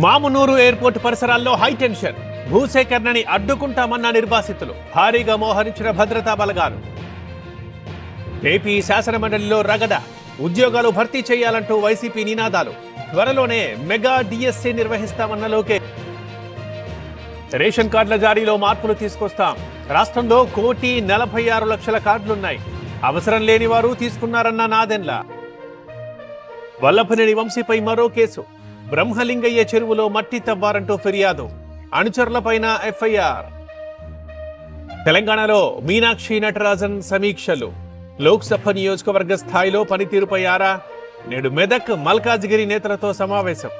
Mamnoor airport పరిసరాల్లో high tension. భూసేకరణని అడ్డుకుంటామన్న నిర్వాసితులు. భారీగా మోహరించిన భద్రతా బలగాలు. ఏపీ శాసనమండలిలో రగడ. ఉద్యోగాలు భర్తీ చేయాలంటూ వైసీపీ నినాదాలు. త్వరలోనే మెగా డిఎస్సీ నిర్వహిస్తామన్న లోకేష్. రేషన్ కార్డుల జారీలో మార్పులు తీసుకొస్తాం. రాష్ట్రంలో 1,46,00,000 కార్డులున్నాయి. అవసరం లేని వారు తీసుకున్నారన్న నాదెండ్ల. వల్లభనేని వంశీపై మరో కేసు. బ్రహ్మలింగయ్య చెరువులో మట్టి తవ్వారంటూ ఫిర్యాదు. అనుచరులపైన ఎఫ్ఐఆర్. తెలంగాణలో మీనాక్షి నటరాజన్ సమీక్షలు. లోక్సభ నియోజకవర్గ స్థాయిలో పనితీరుపై ఆరా. నేడు మెదక్ మల్కాజ్గిరి నేతలతో సమావేశం.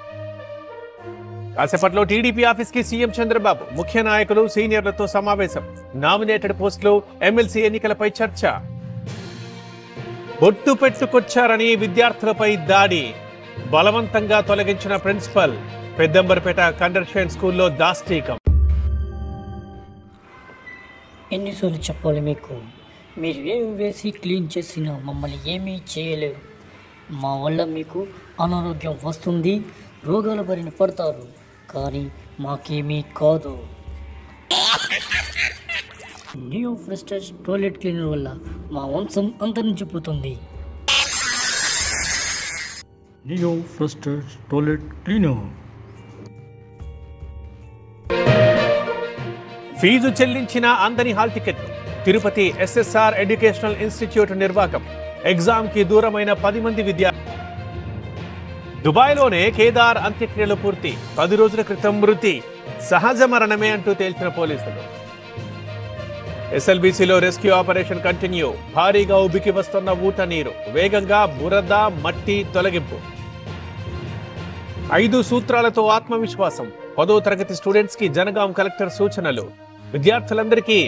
కాసేపట్లో టీడీపీ ఆఫీస్ కి సీఎం చంద్రబాబు, ముఖ్య నాయకులు, సీనియర్లతో సమావేశం. నామినేటెడ్ పోస్టులు, ఎమ్మెల్సీ ఎన్నికలపై చర్చ. బొట్టు పెట్టుకొచ్చారని విద్యార్థులపై దాడి. బలవంతంగా తొలగించిన ప్రిన్సిపల్. పెద్దంబర్పేట కండర్షన్ స్కూల్లో దాష్టీకం. ఎన్నిసార్లు చెప్పాలి మీకు? మీరు ఏమి వేసి క్లీన్ చేసినా మమ్మల్ని ఏమీ చేయలేరు. మా వల్ల మీకు అనారోగ్యం వస్తుంది, రోగాల బారిన పడతారు, కానీ మాకేమీ కాదు. న్యూ ఫ్రెస్టేజ్ టాయిలెట్ క్లీనర్ వల్ల మా వంశం అంతరించిపోతుంది. New Prestige toilet cleaner. Fees చెల్లించిన అందని hall ticket. Tirupati SSR educational institute నిర్వాకం. ఎగ్జామ్ కి దూరమైన 10 మంది విద్యార్థులు. దుబాయ్లోనే కేదార్ అంత్యక్రియలు పూర్తి. 10 రోజుల క్రితం మృతి. సహజ మరణమే అంటూ తేల్చిన పోలీసులు. ఎస్ఎల్బీసీలో రెస్క్యూ ఆపరేషన్ కంటిన్యూ. భారీగా ఉబికి వస్తున్న ఊట నీరు. వేగంగా బురద, మట్టి తొలగింపు. 5 సూత్రాలతో ఆత్మవిశ్వాసం. 10వ తరగతి స్టూడెంట్స్ కి జనగాం కలెక్టర్ సూచనలు. విద్యార్థులందరికీ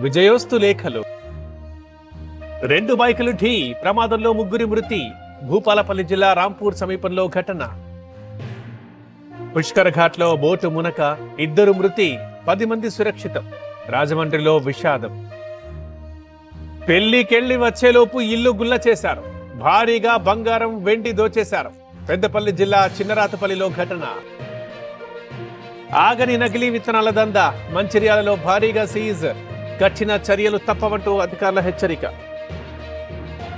విజయోస్తు లేఖలు. 2 బైకులు ఢీ. ప్రమాదంలో 3 మృతి. భూపాలపల్లి జిల్లా రాంపూర్ సమీపంలో ఘటన. పుష్కర్ ఘాట్ లో బోటు మునక 2 మృతి. 10 మంది సురక్షితం. రాజమండ్రిలో విషాదం. పెళ్లికెళ్లి వచ్చేలోపు ఇల్లు గుల్ల చేశారు. భారీగా బంగారం, వెండి దోచేశారు. పెద్దపల్లి జిల్లా చిన్నరాతపల్లిలో ఘటన. ఆగని నకిలీ విత్తనాల దందా. మంచిర్యాలలో భారీగా సీజ్. కఠిన చర్యలు తప్పవంటూ అధికారుల హెచ్చరిక.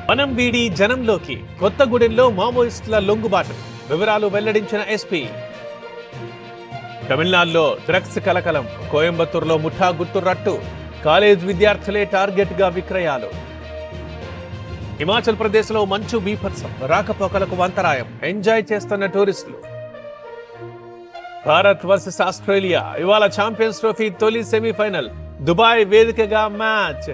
వనం వీడి జనంలోకి. కొత్తగూడెంలో మావోయిస్టుల లొంగుబాటు. వివరాలు వెల్లడించిన ఎస్పీ. తమిళనాడులో డ్రగ్స్ కలకలం. కోయంబత్తూరులో ముఠా గుట్టు రట్టు. కాలేజ్ విద్యార్థులే టార్గెట్ గా విక్రయాలు. హిమాచల్ ప్రదేశ్ లో మంచు బీభత్సం. రాకపోకలకు అంతరాయం. ఎంజాయ్ చేస్తున్న టూరిస్టులు. Bharat versus Australia. ఇవాళ ఛాంపియన్స్ ట్రోఫీ తొలి సెమీఫైనల్. దుబాయ్ వేదికగా మ్యాచ్.